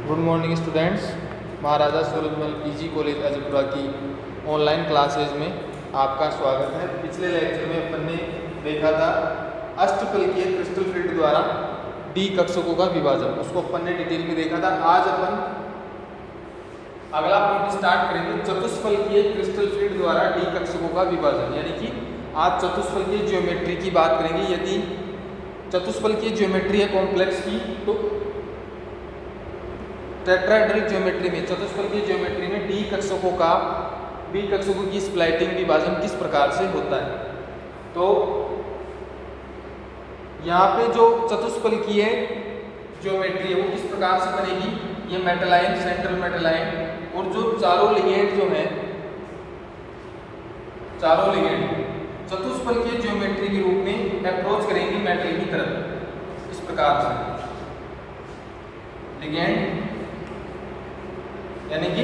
Good morning students. Maharaja Surajmal PG college Ajpura की online classes में आपका स्वागत है। पिछले लेक्चर में अपन ने देखा था अष्टफलकीय क्रिस्टल फील्ड द्वारा डी कक्षकों का विभाजन, उसको अपन ने डिटेल में देखा था। आज अपन अगला पॉइंट स्टार्ट करेंगे, चतुष्फलकीय क्रिस्टल फील्ड द्वारा डी कक्षकों का विभाजन, यानी कि आज चतुष्फलकीय ज्योमेट्री की बात करेंगे। यदि चतुष्फलकीय ज्योमेट्री है कॉम्प्लेक्स की, तो टेट्राहेड्रल ज्योमेट्री में, चतुष्फलकीय ज्योमेट्री में डी कक्षकों की स्प्लाइटिंग विभाजन किस प्रकार से होता है। तो यहाँ पे जो चतुष्फलकीय ज्योमेट्री है वो किस प्रकार से बनेगी, ये मेटलाइन, सेंट्रल मेटलाइन और जो चारों लिगेंड जो है, चारों लिगेंड चतुष्फलकीय ज्योमेट्री के रूप में अप्रोच करेंगे मेटल की तरफ। इस प्रकार से लिगेंड यानी कि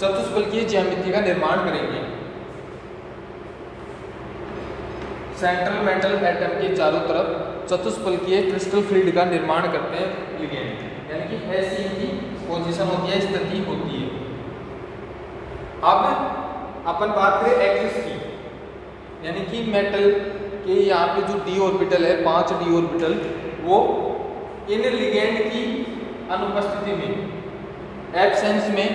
चतुष्फलकीय ज्यामिति का निर्माण करेंगे। सेंट्रल मेटल एटम के चारों तरफ चतुष्फलकीय क्रिस्टल फील्ड का निर्माण करते हैं लिगेंड, यानी कि ऐसी इनकी पोजीशन होती है, स्थिति होती है। अब अपन बात करें एक्सिस की, यानी कि मेटल के यहाँ पे जो डी ऑर्बिटल है, 5 डी ऑर्बिटल, वो इन लिगेंड की अनुपस्थिति में, एब्सेंस में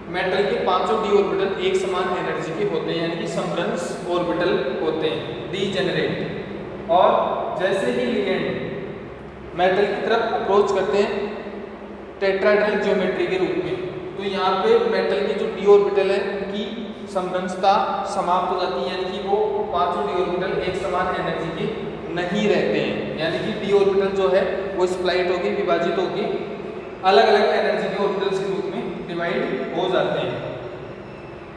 मेटल के 5 डी ऑर्बिटल एक समान एनर्जी के होते हैं, यानी कि समरंस ऑर्बिटल होते हैं, डीजेनरेट। और जैसे ही लिगेंड मेटल की तरफ अप्रोच करते हैं टेट्राहेड्रल ज्योमेट्री के रूप में, तो यहाँ पे मेटल की जो डी ऑर्बिटल है उनकी समरंसता समाप्त हो जाती है, यानी कि वो 5 डी ऑर्बिटल एक समान एनर्जी के नहीं रहते हैं, यानी कि डी ऑर्बिटल जो है वो स्प्लाइट होगी, विभाजित होगी, अलग अलग एनर्जी के ऑर्बिटल्स के रूप में डिवाइड हो जाते हैं।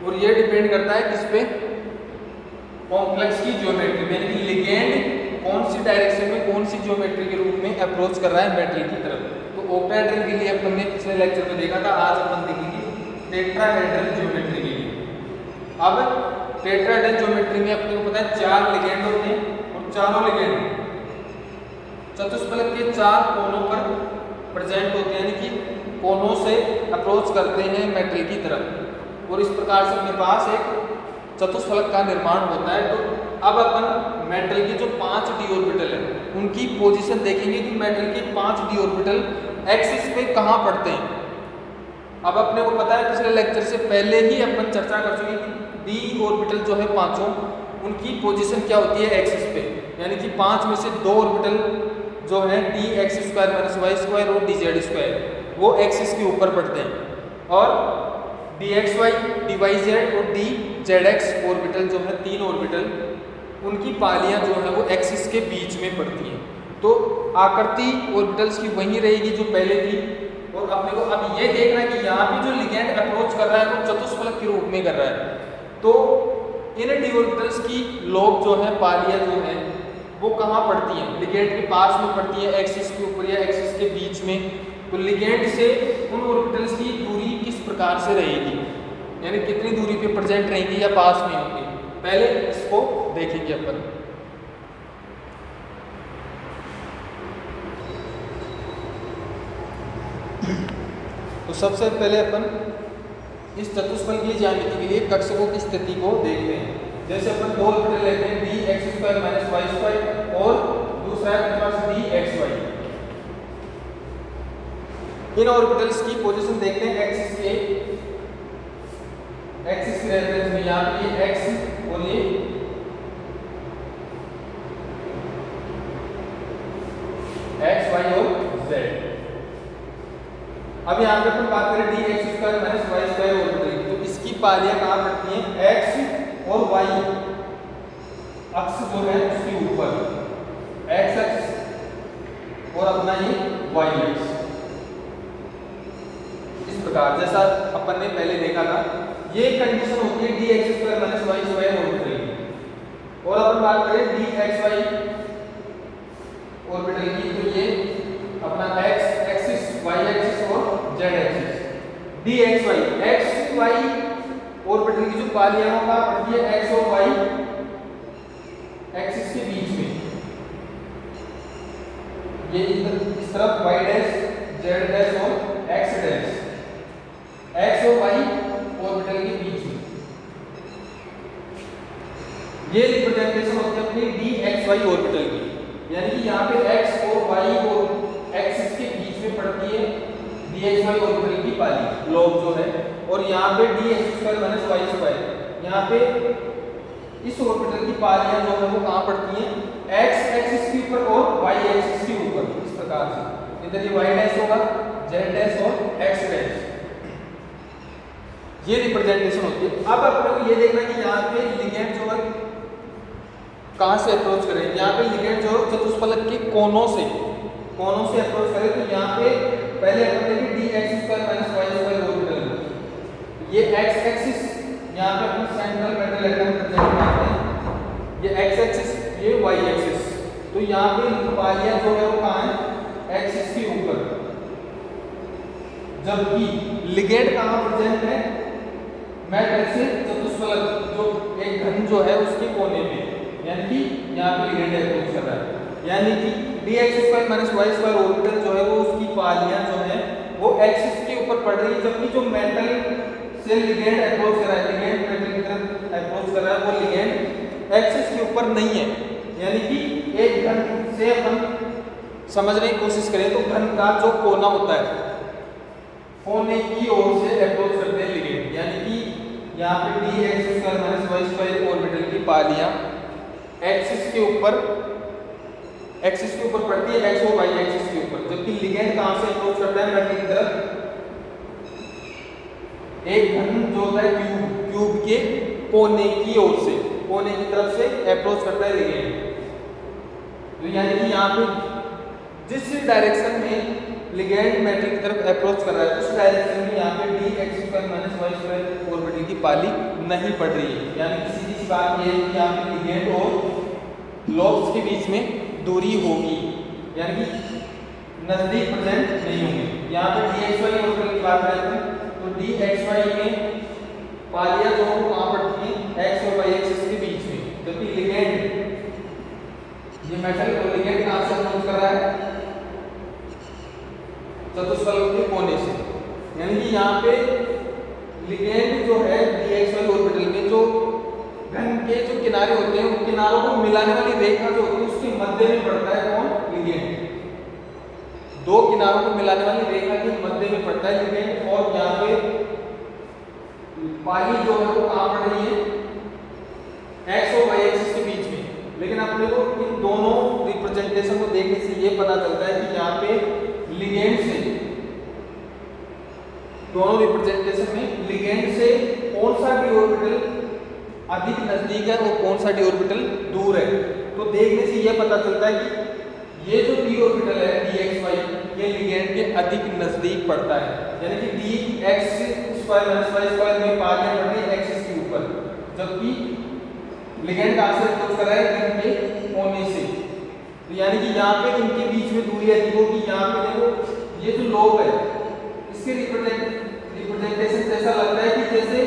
और ये डिपेंड करता है किस पे, कॉम्प्लेक्स की ज्योमेट्री में, यानी कि लिगेंड कौन सी डायरेक्शन में, कौन सी ज्योमेट्री के रूप में अप्रोच कर रहा है मेटल की तरफ। तो ऑक्टाहेड्रल के लिए अपन ने पिछले लेक्चर में देखा था, आज अपन देखेंगे टेट्राहेड्रल ज्योमेट्री के लिए। अब टेट्राहेड्रल ज्योमेट्री में अपने को पता है 4 लिगेंड होते हैं, और चारों लिगेंड चतुष्फलक के 4 कोनों पर प्रेजेंट होते हैं, यानी कि कोनों से अप्रोच करते हैं मेटल की तरफ, और इस प्रकार से अपने पास एक चतुष्फलक का निर्माण होता है। तो अब अपन मेटल की जो 5 डी ऑर्बिटल है उनकी पोजीशन देखेंगे कि मेटल के 5 डी ऑर्बिटल एक्सिस पे कहाँ पड़ते हैं। अब अपने को पता है, पिछले लेक्चर से पहले ही अपन चर्चा कर चुके कि डी ऑर्बिटल जो है 5, उनकी पोजीशन क्या होती है एक्सिस पे, यानी कि 5 में से 2 ऑर्बिटल जो है d x square minus y square और डी जेड स्क्वायर, वो एक्सिस के ऊपर पड़ते हैं, और d x y, d y z और डी जेड एक्स ऑर्बिटल जो है 3 ऑर्बिटल, उनकी पालियां जो है वो एक्सिस के बीच में पड़ती हैं। तो आकृति ऑर्बिटल्स की वही रहेगी जो पहले थी। और अपने को अब ये देखना है कि यहाँ पे जो लिगेंड अप्रोच कर रहा है वो चतुष्फलक के रूप में कर रहा है, तो इन डी ऑर्बिटल्स की लोब जो है, पालियां जो है, वो कहाँ पड़ती हैं, लिगेंड के पास में पड़ती है, एक्सिस के ऊपर या एक्सिस के बीच में। तो लिगेंड से उन ऑर्बिटल्स की दूरी किस प्रकार से रहेगी, यानी कितनी दूरी पे प्रेजेंट रहेंगी या पास में होंगी, पहले इसको देखेंगे अपन। तो सबसे पहले अपन इस चतुष्फलकीय ज्यामिति के लिए कक्षकों की स्थिति को देखते हैं। जैसे अपन 2 ऑर्बिटल लेते हैं, d x square minus y square, और दूसरा है अपने पास डी एक्स वाई। इन ऑर्बिटल्स की पोजीशन देखते हैं एक्सिस के रेफरेंस में, यहाँ पे ये एक्स और ये एक्स वाई और जेड। अब यहाँ पे अपन बात करें d x square minus y square orbital, तो इसकी पालियां कहाँ पड़ती हैं, एक्स और वाई अक्ष जो है उसके ऊपर, एक्स अक्ष और अपना ये वाई अक्ष। इस प्रकार जैसा अपन ने पहले देखा था, ये कंडीशन होती है d x square minus y square orbital की। और अपन बात करें डी एक्स वाई ऑर्बिटल की, तो ये अपना एक्स एक्सिस, वाई एक्सिस और z axis. D x y, x y orbital की जो पालियां का पड़ती है एक्स और वाई एक्सिस के बीच में, ये इस तरफ y dash z dash lobe जो है, और यहाँ पे dx² - y²। यहाँ पे इस ऑर्बिटल की पालियां जो है वो कहाँ पड़ती हैं, x एक्सिस के ऊपर और y एक्सिस के ऊपर। इस प्रकार से इधर ये y डैश होगा, z डैश और x डैश, ये रिप्रेजेंटेशन होती है। अब अपने को ये देखना कि यहाँ पे लिगेंड जो है कहाँ से अप्रोच करें। यहाँ पे लिगेंड जो चतुष्फलक के कोनों से अप्रोच करें, तो यहाँ पे पहले अपन देखें dx² - y² ऑर्बिटल, ये x एक्सिस यहाँ पे अपन सेंट्रल मेटल एटम प्रेजेंट करते हैं, ये x एक्सिस, ये y एक्सिस। तो यहाँ पे पालियां जो है वो कहाँ है, एक्सिस के ऊपर, जबकि लिगेंड कहाँ प्रेजेंट है, मेटल से चतुष्फलक जो एक घन जो है उसके कोने में, यानी कि यहाँ पे लिगेंड अप्रोच कर रहा है। यानी कि dx² - y² ऑर्बिटल जो है वो उसकी पालियां जो है वो एक्सिस के ऊपर पड़ रही है, जबकि जो मेटल से लिगेंड अप्रोच कर रहा है, लिगेंड मेटल की तरफ अप्रोच कर रहा है, वो लिगेंड एक्सिस के ऊपर नहीं है। यानी कि एक घन से अपन समझने की कोशिश करें तो घन का जो कोना होता है, कोने की ओर से अप्रोच करते हैं लिगेंड। यानी कि यहाँ पे dx² - y² ऑर्बिटल की पालियां एक्सिस के ऊपर पड़ती है, x और y एक्सिस के ऊपर, जबकि लिगेंड कहाँ से अप्रोच करता है, मेटल की तरफ। एक घन जो होता है क्यूब के कोने की ओर से, कोने की तरफ से अप्रोच करता है लिगेंड। तो यानी कि यहाँ पे जिस डायरेक्शन में लिगेंड मेटल की तरफ अप्रोच कर रहा है, उस डायरेक्शन में यहाँ पे dx² - y² ऑर्बिटल की पाली नहीं पड़ रही है। यानी कि सीधी सी बात ये है कि यहाँ पे लिगेंड और लोब्स के बीच में दूरी होगी, यानी कि नजदीक प्रेजेंट नहीं होंगे। यहाँ पे dxy ऑर्बिटल की बात करें तो dxy में पालियां जो कहाँ पड़ती हैं, x और y एक्सिस के बीच में, जबकि लिगेंड ये मेटल और लिगेंड कहाँ से अप्रोच कर रहा है, चतुष्फलक के कोने से। यानी कि यहाँ पे लिगेंड जो है dxy ऑर्बिटल में जो घन के जो किनारे होते हैं, उन किनारों को मिलाने वाली रेखा जो होती है उसके मध्य में पड़ता है कौन, लिगेंड। दो किनारों को मिलाने वाली रेखा के मध्य में पड़ता है लिगेंड, और यहाँ पे पाली जो है वो कहाँ पड़ रही है, x और y एक्सिस के बीच में। लेकिन अपने को इन दोनों रिप्रेजेंटेशन को देखने से ये पता चलता है कि यहाँ पे लिगेंड से, दोनों रिप्रेजेंटेशन में लिगेंड से कौन सा d ऑर्बिटल अधिक नजदीक है और कौन सा d ऑर्बिटल दूर है। तो देखने से यह पता चलता है कि ये जो d ऑर्बिटल है dxy, ये लिगेंड के अधिक नजदीक पड़ता है। यानी कि dx² - y² में पालियां पड़ रही है एक्सिस के ऊपर, जबकि लिगेंड कहाँ से अप्रोच कर रहा है, घन के कोने से। तो यानी कि यहाँ पे इनके बीच में दूरी अधिक होगी। यहाँ पे देखो ये जो लोब है, इसके रिप्रेजेंटेशन जैसा लगता है कि जैसे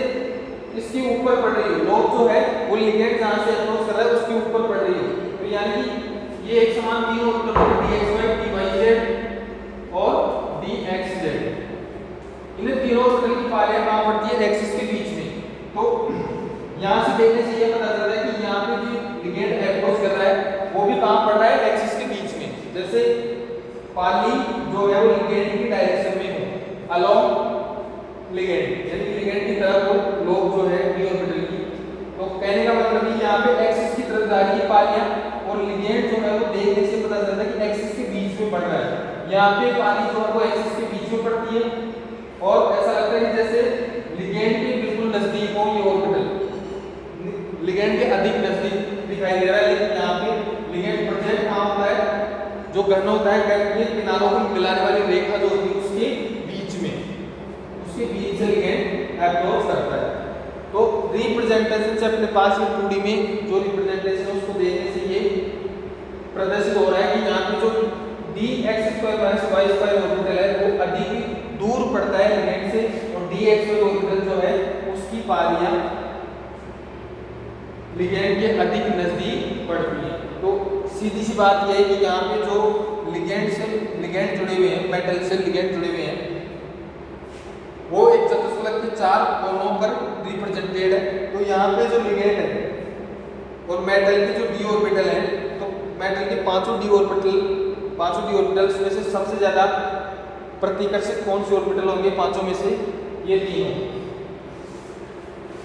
इसके ऊपर पड़ रही है, लोब जो है वो लिगेंड जहाँ से अप्रोच कर रहा है उसके ऊपर पड़ रही है। तो यानी कि ये एक समान तीन ऑर्बिटल dxy, dyz और dxz, इन तीनों ऑर्बिटल की पालियां कहाँ पड़ती है, एक्सिस के बीच में। तो यहाँ से देखने से ये पता चल रहा है कि यहाँ पे जो लिगेंड अप्रोच कर रहा है वो भी कहाँ पड़ रहा है, एक्सिस के बीच में। जैसे पाली जो है वो लिगेंड की डायरेक्शन में हो, अलोंग लिगेंड, यानी लिगेंड की तरफ वो लोब जो है d ऑर्बिटल की। तो कहने का मतलब है यहाँ पे एक्सिस की तरफ जा रही है पालियां, और लिगेंड जो है वो देखने से पता चलता है कि एक्सिस के बीच में पड़ रहा है। यहाँ पे पाली जो है वो एक्सिस के बीच में पड़ती है, और ऐसा लगता है कि जैसे लिगेंड के बिल्कुल नजदीक हो ये ऑर्बिटल, लिगेंड के अधिक नजदीक दिखाई दे रहा है। लेकिन यहाँ पे लिगेंड प्रेजेंट कहाँ होता है, जो घन होता है, घन के किनारों को मिलाने वाली रेखा जो होती है उसके बीच में, उसके बीच से लिगेंड अप्रोच करता है। तो रिप्रेजेंटेशन से अपने पास ये 2D में जो रिप्रेजेंटेशन है उसको देखने से ये प्रदर्शित हो रहा है कि यहाँ पे जो dx² - y² ऑर्बिटल है वो अधिक दूर पड़ता है लिगेंड से, और dxy ऑर्बिटल जो है उसकी पालियां लिगेंड के अधिक नजदीक पड़ती है। तो सीधी सी बात यह है कि यहाँ पे जो लिगेंड जुड़े हुए हैं, मेटल से लिगेंड जुड़े हुए हैं, वो एक चतुष्फलक के 4 कोनों पर रिप्रेजेंटेड है। तो यहाँ पे जो लिगेंड है और मेटल के जो d ऑर्बिटल है, तो मेटल के पांचों d ऑर्बिटल्स में से सबसे ज्यादा प्रतिकर्षित कौन से ऑर्बिटल होंगे पांचों में से, ये तीनों,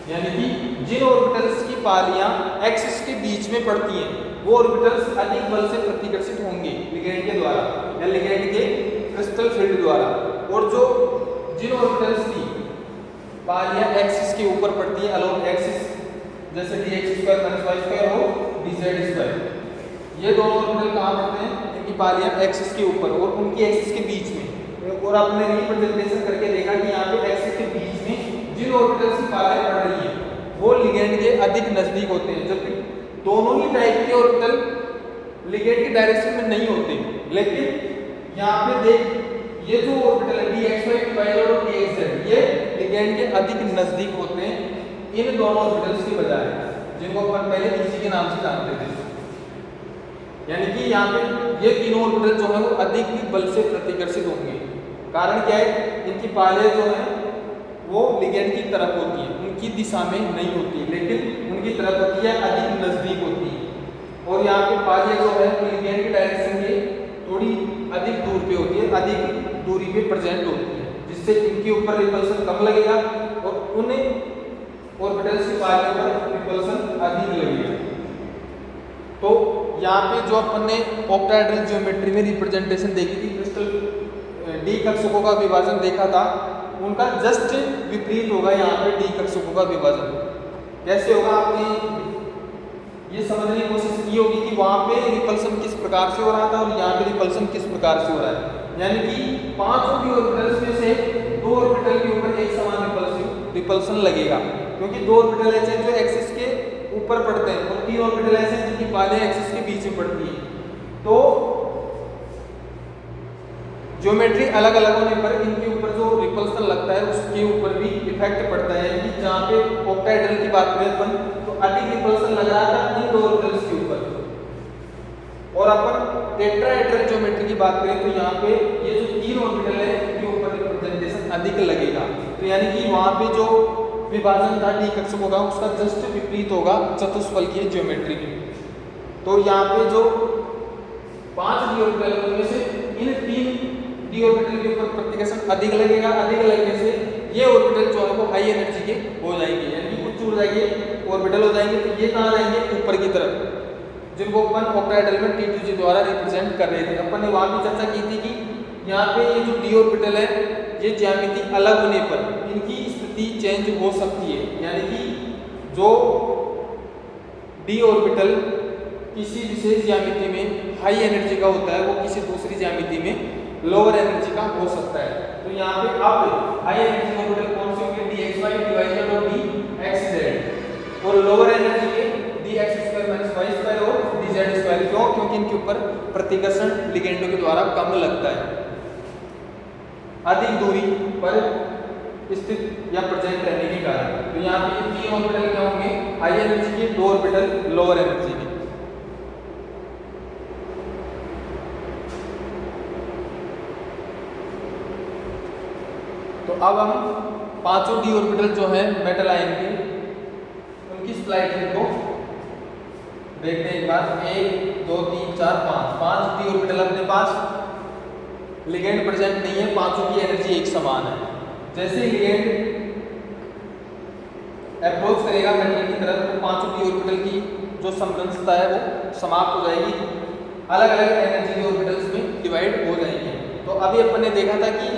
यानी कि जिन ऑर्बिटल्स की पालियां एक्सिस के बीच में पड़ती हैं वो ऑर्बिटल्स अधिक बल से प्रतिकर्षित होंगे लिगेंड के द्वारा या लिगेंड के क्रिस्टल फील्ड द्वारा, और जो जिन ऑर्बिटल्स की पालियां एक्सिस के ऊपर पड़ती हैं अलोंग एक्सिस, जैसे dx² - y² हो dz², ये दोनों ऑर्बिटल कहाँ पड़ते हैं, इनकी पालियां एक्सिस के ऊपर और उनकी एक्सिस के बीच में, और आपने रिप्रेजेंटेशन करके देखा कि यहाँ पे एक्सिस के बीच में जिन ऑर्बिटल्स की पालियां पड़ रही है वो लिगेंड के अधिक नजदीक होते हैं, जबकि दोनों ही टाइप के ऑर्बिटल लिगेंड के डायरेक्शन में नहीं होते। लेकिन यहाँ पे देख ये जो ऑर्बिटल है dxy dz और dxz ये लिगेंड के अधिक नजदीक होते हैं इन दोनों ऑर्बिटल्स की बजाय, जिनको अपन पहले इसी के नाम से जानते थे। यानी कि यहाँ पे ये तीनों ऑर्बिटल जो है वो अधिक बल से प्रतिकर्षित होंगे। कारण क्या है, इनकी पालियां जो है वो लिगेंड की तरफ होती है, उनकी दिशा में नहीं होती, लेकिन उनकी तरफ होती है, अधिक नजदीक होती है। और यहाँ पे पालियां जो है लिगेंड के डायरेक्शन के थोड़ी अधिक दूर पे होती है, अधिक दूरी पे प्रेजेंट होती है, जिससे इनके ऊपर रिपल्सन कम लगेगा और उन्हें ऑर्बिटल्स की पालियों पर रिपल्सन अधिक लगेगा। तो यहाँ पे जो अपन ने ऑक्टाहेड्रल ज्योमेट्री में रिप्रेजेंटेशन देखी थी, क्रिस्टल डी कक्षकों का विभाजन देखा था, उनका जस्ट विपरीत होगा यहाँ पे डी कक्षकों का विभाजन। कैसे होगा, आपने ये समझने की कोशिश की होगी कि वहाँ पे रिपल्सन किस प्रकार से हो रहा था और यहाँ पे रिपल्सन किस प्रकार से हो रहा है। यानी कि पांचों की ऑर्बिटल्स में से दो ऑर्बिटल के ऊपर एक समान रिपल्सन लगेगा, क्योंकि दो ऑर्बिटल ऐसे जो एक्सिस के ऊपर पड़ते हैं और तीन ऑर्बिटल ऐसे जिनकी पालियां एक्सिस के बीच में पड़ती है। तो ज्योमेट्री अलग अलग होने पर इनके ऊपर जो रिपल्सन लगता है उसके ऊपर भी इफेक्ट पड़ता है। कि जहाँ पे ऑक्टाहेड्रल की बात करें अपन तो अधिक रिपल्सन लग रहा था इन दो ऑर्बिटल्स के ऊपर, और अपन टेट्राहेड्रल ज्योमेट्री की बात करें तो यहाँ पे ये जो तीन ऑर्बिटल है इनके ऊपर रिप्रेजेंटेशन अधिक लगेगा। तो यानी कि वहाँ पे जो विभाजन था डी कक्षकों का उसका जस्ट विपरीत होगा चतुष्फलकीय ज्योमेट्री में। तो यहाँ पे जो पांच डी ऑर्बिटल में से इन तीन डी ऑर्बिटल के ऊपर प्रतिकर्षण अधिक लगेगा, अधिक लगने से ये ऑर्बिटल जो है वो हाई एनर्जी के हो जाएंगे, यानी कि उच्च ऊर्जा के ऑर्बिटल हो जाएंगे। तो ये कहाँ जाएंगे, ऊपर की तरफ, जिनको अपन ऑक्टाहेड्रल में T2G द्वारा रिप्रेजेंट कर रहे थे। अपन ने वहाँ भी चर्चा की थी कि यहाँ पे ये जो डी ऑर्बिटल है ये ज्यामिति अलग होने पर इनकी स्थिति चेंज हो सकती है। यानी कि जो डी ऑर्बिटल किसी विशेष ज्यामिति में हाई एनर्जी का होता है वो किसी दूसरी ज्यामिति में लोअर एनर्जी का हो सकता है। तो यहाँ पे अब हाई एनर्जी ऑर्बिटल कौन से होंगे, dxy dz और dxz, और लोअर एनर्जी के dx² - y² और dz²। क्यों, क्योंकि इनके ऊपर प्रतिकर्षण लिगेंडों के द्वारा कम लगता है, अधिक दूरी पर स्थित या प्रेजेंट रहने के कारण। तो यहाँ पे तीन ऑर्बिटल क्या होंगे, हाई एनर्जी के, दो ऑर्बिटल लोअर एनर्जी के। तो अब हम पांचों डी ऑर्बिटल जो है मेटल आयन के उनकी स्प्लाइटिंग को देखते हैं एक बार। 1 2 3 4 5 पांच डी ऑर्बिटल अपने पास, लिगेंड प्रेजेंट नहीं है, पांचों की एनर्जी एक समान है। जैसे लिगेंड अप्रोच करेगा मेटल की तरफ तो पांचों डी ऑर्बिटल की जो समरसता है वो समाप्त हो जाएगी, अलग अलग एनर्जी के ऑर्बिटल्स में डिवाइड हो जाएंगे। तो अभी अपन ने देखा था कि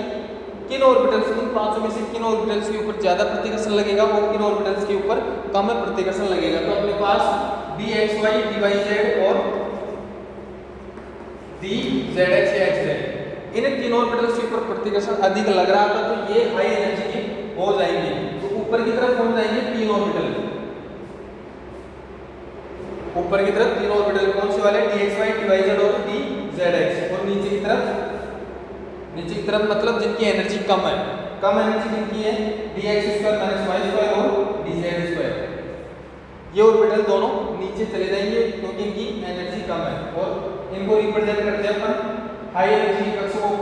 किन ऑर्बिटल्स, इन पांचों में से किन ऑर्बिटल्स के ऊपर ज्यादा प्रतिकर्षण लगेगा और किन ऑर्बिटल्स के ऊपर कम प्रतिकर्षण लगेगा। तो अपने पास dxy dyz और dzx या xz, इन तीन ऑर्बिटल्स के ऊपर प्रतिकर्षण अधिक लग रहा था तो ये हाई एनर्जी के हो जाएंगे। तो ऊपर की तरफ कौन जाएंगे, तीन ऑर्बिटल, ऊपर की तरफ तीन ऑर्बिटल कौन से वाले, dxy dyz और dzx, और नीचे की तरफ मतलब जिनकी एनर्जी कम है, कम एनर्जी जिनकी है dx² - y² और dz²। ये ऑर्बिटल दोनों नीचे चले जाएंगे क्योंकि इनकी एनर्जी कम है, और इनको रिप्रेजेंट करते हैं अपन हाई एनर्जी कक्षकों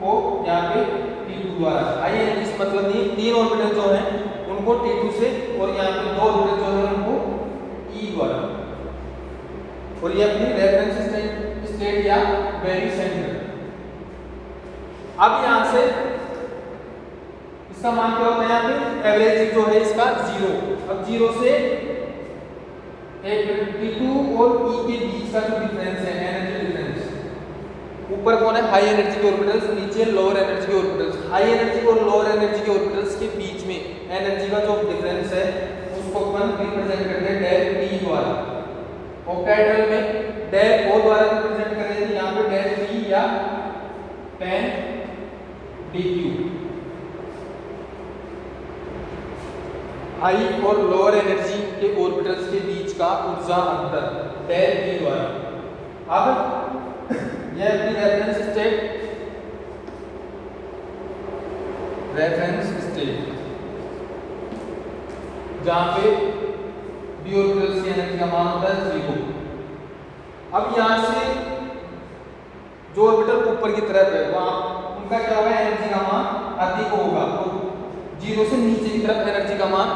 को यहाँ पे T2 द्वारा। हाई एनर्जी से मतलब नहीं, तीन ऑर्बिटल जो हैं उनको T2 से, और यहाँ पे दो ऑर्बिटल जो है उनको E द्वारा, और ये अपनी रेफरेंस स्टेट या वेरी सेंटर। अब यहाँ से इसका मान क्या होता है यहाँ पे, एवरेज जो है इसका 0। अब 0 से एक T2 और E के बीच का जो डिफरेंस है, एनर्जी डिफरेंस, ऊपर कौन है, हाई एनर्जी के ऑर्बिटल्स, नीचे लोअर एनर्जी के ऑर्बिटल्स। हाई एनर्जी और लोअर एनर्जी के ऑर्बिटल्स के बीच में एनर्जी का जो डिफरेंस है उसको अपन रिप्रेजेंट करते हैं डेल T द्वारा। ऑक्टाहेड्रल में डेल O द्वारा रिप्रेजेंट कर रहे थे, यहाँ पे डेल T या 10 dQ। हाई और लोअर एनर्जी के ऑर्बिटल्स के बीच का ऊर्जा अंतर डेल T द्वारा। अब यह अपनी रेफरेंस स्टेट जहां पे d ऑर्बिटल्स की एनर्जी का मान होता है 0। अब यहां से जो ऑर्बिटल ऊपर की तरफ है वहां उनका क्या होगा, एनर्जी का मान अधिक होगा, और 0 से नीचे की तरफ एनर्जी का मान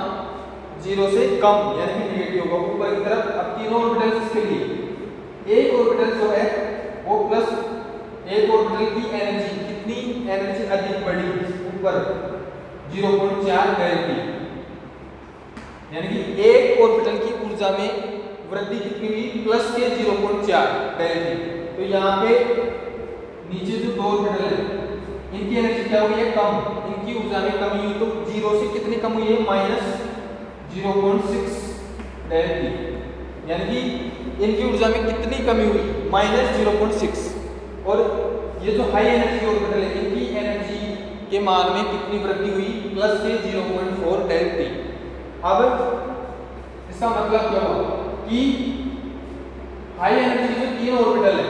0 से कम यानी कि नेगेटिव होगा ऊपर की तरफ। अब तीनों ऑर्बिटल्स के लिए एक ऑर्बिटल जो है वो प्लस एक ऑर्बिटल की एनर्जी, कितनी एनर्जी अधिक बढ़ी ऊपर 0.4 डेल T, यानी कि एक ऑर्बिटल की ऊर्जा में वृद्धि कितनी हुई, प्लस के 0.4 डेल T। तो यहाँ पे नीचे जो दो ऑर्बिटल है इनकी एनर्जी क्या हुई है, कम, इनकी ऊर्जा में कमी हुई। तो 0 से कितनी कम हुई है, माइनस 0.6 डेल T, यानी कि इनकी ऊर्जा में कितनी कमी हुई, माइनस 0.6। और ये जो हाई एनर्जी ऑर्बिटल है इनकी एनर्जी के मान में कितनी वृद्धि हुई, प्लस के 0.4 डेल T। अब इसका मतलब क्या हुआ कि हाई एनर्जी जो तीन ऑर्बिटल है,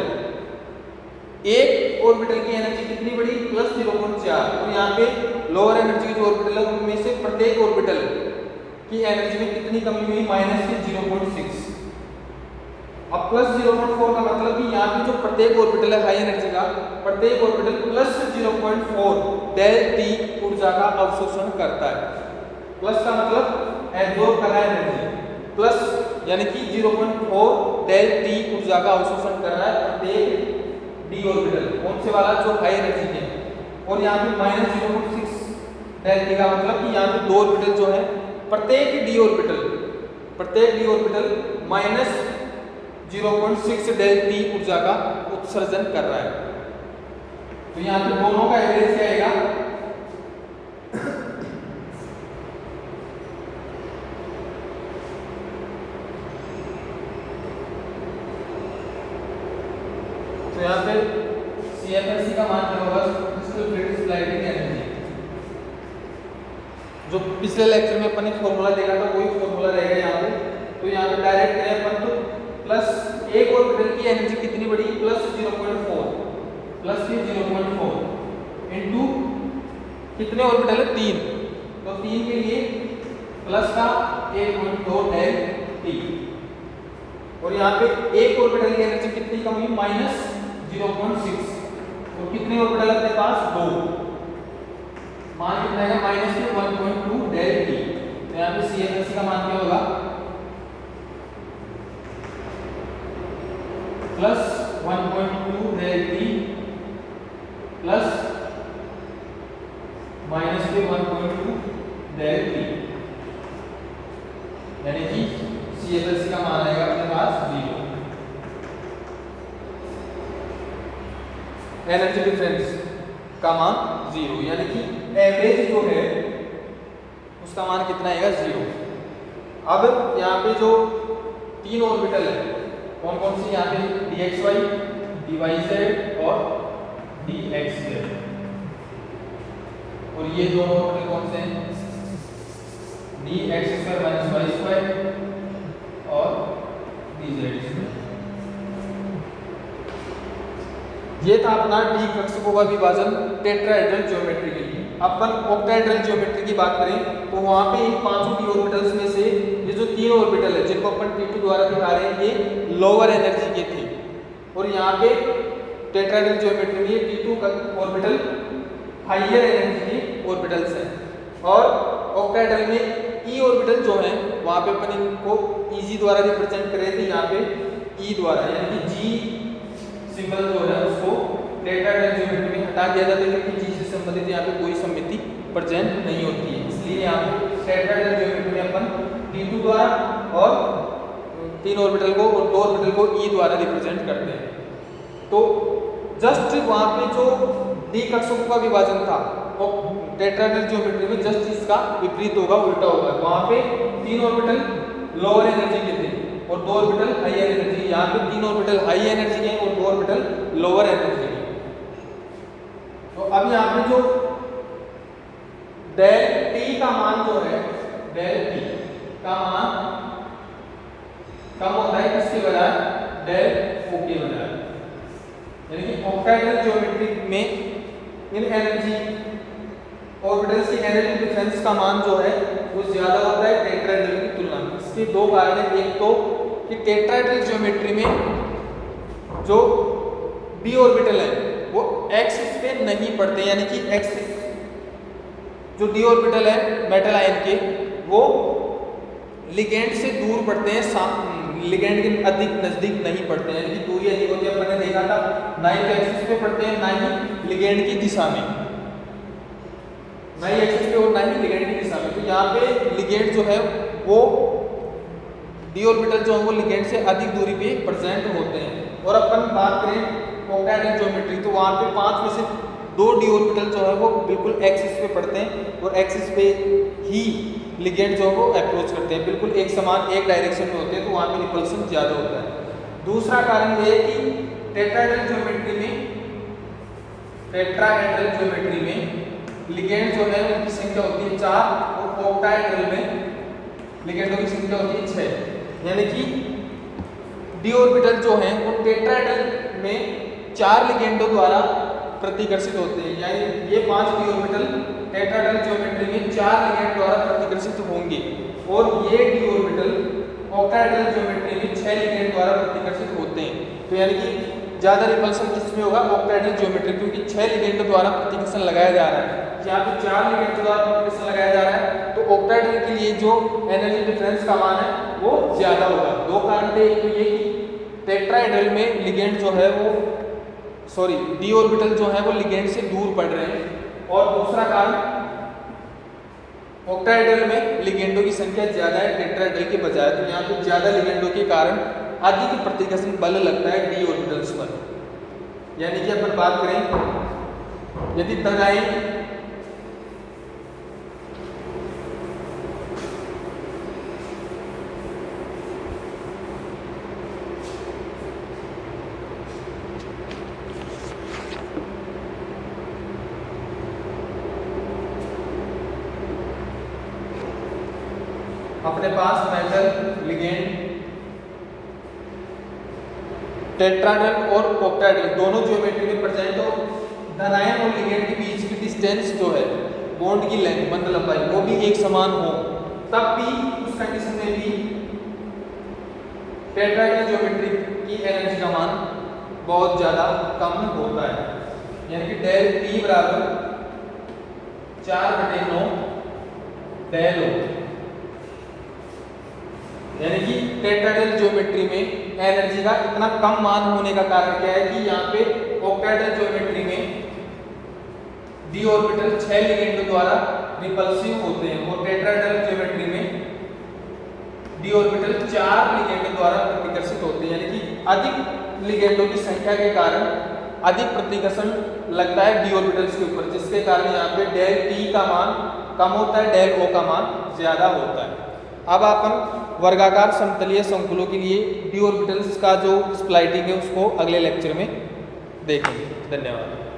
एक ऑर्बिटल की एनर्जी कितनी बढ़ी, प्लस 0.4, और यहाँ पे लोअर एनर्जी की जो ऑर्बिटल है उनमें से प्रत्येक ऑर्बिटल की एनर्जी में कितनी कमी हुई, माइनस के 0.6। अब प्लस 0.4 का मतलब कि यहाँ पे जो प्रत्येक ऑर्बिटल है हाई एनर्जी का, प्रत्येक ऑर्बिटल प्लस 0.4 डेल T ऊर्जा का अवशोषण करता है। प्लस का मतलब एब्जॉर्ब कर रहा है एनर्जी, प्लस यानी कि 0.4 डेल T ऊर्जा का अवशोषण कर रहा है प्रत्येक d ऑर्बिटल, कौन से वाला, जो हाई एनर्जी है। और यहाँ पे माइनस 0.6 डेल T का मतलब कि यहाँ पे दो ऑर्बिटल जो है प्रत्येक d orbital minus 0.6 del T ऊर्जा का उत्सर्जन कर रहा है। तो यहाँ पे दोनों का एवरेज क्या आएगा, तो यहाँ पे CFSE का मान क्या होगा, क्रिस्टल फ्लूइड स्लाइडिंग एनर्जी। जो पिछले लेक्चर में अपन ने फॉर्मूला देखा था वही फॉर्मूला रहेगा यहाँ पे। तो यहाँ पे डायरेक्ट करें अपन तो प्लस एक ऑर्बिटल की एनर्जी कितनी बढ़ी, प्लस 0.4, प्लस की 0.4 इनटू कितने ऑर्बिटल है, 3। तो 3 के लिए प्लस का 1.2 डेल T, और यहाँ पे एक ऑर्बिटल की एनर्जी कितनी कम हुई, माइनस 0.6, और कितने ऑर्बिटल अपने पास, 2, मान कितना है, माइनस के 1.2 डेल T। तो यहाँ पे CFSE का मान क्या होगा, plus 1.2 del T plus minus के 1.2 डेल T, यानी कि CFSE का मान आएगा अपने पास 0। एनर्जी डिफरेंस का मान 0, यानी कि एवरेज जो है उसका मान कितना आएगा, 0। अब यहाँ पे जो तीन ऑर्बिटल है कौन कौन सी, यहाँ पे dxy, dyz और dxz, और ये दोनों ऑर्बिटल कौन से हैं, dx² - y² और dz²। ये था अपना डी कक्षकों का विभाजन टेट्राहेड्रल ज्योमेट्री के लिए। अपन ऑक्टाहेड्रल ज्योमेट्री की बात करें तो वहां पे इन पांचों डी ऑर्बिटल्स में से ये जो तीन ऑर्बिटल है जिनको अपन T2 द्वारा दिखा रहे हैं ये लोअर एनर्जी के थे, और यहाँ पे टेट्राहेड्रल ज्योमेट्री में T2 का ऑर्बिटल हायर एनर्जी के ऑर्बिटल्स हैं, और ऑक्टाहेड्रल में ई ऑर्बिटल जो है वहां पे अपन इनको Eg द्वारा रिप्रेजेंट कर रहे थे, यहाँ पे E द्वारा, यानी कि G सिंबल जो है उसको टेट्राहेड्रल ज्योमेट्री में हटा दिया जाता है क्योंकि G से संबंधित यहाँ पे कोई सममिति प्रेजेंट नहीं होती है। इसलिए यहाँ पे टेट्राहेड्रल ज्योमेट्री में अपन T2 द्वारा और 3 ऑर्बिटल को और 2 ऑर्बिटल को E द्वारा रिप्रेजेंट करते हैं। तो जस्ट वहाँ पे जो डी कक्षकों का विभाजन था और टेट्राहेड्रल ज्योमेट्री में जस्ट इसका विपरीत होगा, उल्टा होगा। वहाँ पे 3 ऑर्बिटल लोअर एनर्जी के थे और 2 ऑर्बिटल हाई एनर्जी। यहाँ पे 3 ऑर्बिटल हाई एनर्जी के और 2 ऑर्बिटल लोअर एनर्जी के। तो अब यहाँ पे जो डेल टी का मान जो है, डेल टी का मान कम होता है किसके बजाय, डेल ओ के बजाय। यानी कि ऑक्टाहेड्रल ज्योमेट्री में इन एनर्जी ऑर्बिटल्स की एनर्जी डिफरेंस का मान जो है वो ज्यादा होता है टेट्राहेड्रल की तुलना में। इसके दो कारण हैं। एक तो कि टेट्राहेड्रल ज्योमेट्री में जो डी ऑर्बिटल है वो एक्सिस पे नहीं पड़ते, यानी कि एक्सिस जो डी ऑर्बिटल है मेटल आयन के वो लिगेंड से दूर पड़ते हैं, लिगेंड के अधिक नजदीक नहीं पड़ते हैं। यानी कि दूरी अधिक होती है, अपन ने देखा था, ना ही एक्सिस पे पड़ते हैं ना ही लिगेंड की दिशा में, ना ही एक्सिस पे और ना ही लिगेंड की दिशा में। तो यहाँ पे लिगेंड जो है वो डी ऑर्बिटल जो है वो लिगेंड से अधिक दूरी पे प्रेजेंट होते हैं। और अपन बात करें ऑक्टाहेड्रल ज्योमेट्री तो वहाँ पे 5 में से 2 डी ऑर्बिटल जो है वो बिल्कुल एक्सिस पे पड़ते हैं और एक्सिस पे ही लिगेंड जो है वो अप्रोच करते हैं, बिल्कुल एक समान एक डायरेक्शन में होते हैं, तो वहाँ पे रिपल्सन ज़्यादा होता है। दूसरा कारण ये है कि टेट्राहेड्रल ज्योमेट्री में लिगेंड जो है उनकी संख्या होती है 4 और ऑक्टाहेड्रल में लिगेंडों की संख्या होती है 6। यानी कि डी ऑर्बिटल जो हैं वो टेट्राहेड्रल में 4 लिगेंडों द्वारा प्रतिकर्षित होते हैं। यानी ये 5 डी ऑर्बिटल टेट्राहेड्रल ज्योमेट्री में 4 लिगेंड द्वारा प्रतिकर्षित होंगे और ये डी ऑर्बिटल ऑक्टाहेड्रल ज्योमेट्री में 6 लिगेंड द्वारा प्रतिकर्षित होते हैं। तो यानी कि ज़्यादा रिपल्सन किसमें होगा, ऑक्टाहेड्रल ज्योमेट्री, क्योंकि 6 लिगेंड द्वारा प्रतिकर्षण लगाया जा रहा है। यहाँ पे 4 लिगेंड द्वारा प्रतिकर्षण लगाया जा रहा है तो ऑक्टाहेड्रल के लिए जो एनर्जी डिफरेंस का मान है वो ज़्यादा होगा। 2 कारण थे, एक तो ये कि टेट्राहेड्रल में लिगेंड जो है वो डी ऑर्बिटल जो है वो लिगेंड से दूर पड़ रहे हैं, और दूसरा कारण ऑक्टाहेड्रल में लिगेंडों की संख्या ज्यादा है टेट्राहेड्रल के बजाय। तो यहाँ पे ज्यादा लिगेंडों के कारण अधिक प्रतिकर्षण बल लगता है डी ऑर्बिटल्स पर। यानी कि अपन बात करें यदि धनायन अपने पास मेटल लिगेंड टेट्राहेड्रल और ऑक्टाहेड्रल दोनों ज्योमेट्री में प्रेजेंट हो, धनायन और लिगेंड के बीच की डिस्टेंस जो है बॉन्ड की लेंथ बंध लंबाई वो भी एक समान हो, तब भी उस कंडीशन में भी टेट्राहेड्रल ज्योमेट्री की एनर्जी का मान बहुत ज़्यादा कम होता है। यानी कि डेल टी बराबर 4/9 डेल ओ। यानी कि टेट्राहेड्रल ज्योमेट्री में एनर्जी का इतना कम मान होने का कारण क्या है कि यहाँ पे ऑक्टाहेड्रल ज्योमेट्री में डी ऑर्बिटल 6 लिगेंडों द्वारा रिपल्सिव होते हैं और टेट्राहेड्रल ज्योमेट्री में डी ऑर्बिटल 4 लिगेंडों द्वारा प्रतिकर्षित होते हैं। यानी कि अधिक लिगेंडों की संख्या के कारण अधिक प्रतिकर्षण लगता है डी ऑर्बिटल्स के ऊपर, जिसके कारण यहाँ पे डेल टी का मान कम होता है, डेल ओ का मान ज्यादा होता है। अब अपन वर्गाकार समतलीय शंकुलों के लिए डी ऑर्बिटल्स का जो स्प्लाइटिंग है उसको अगले लेक्चर में देखेंगे। धन्यवाद।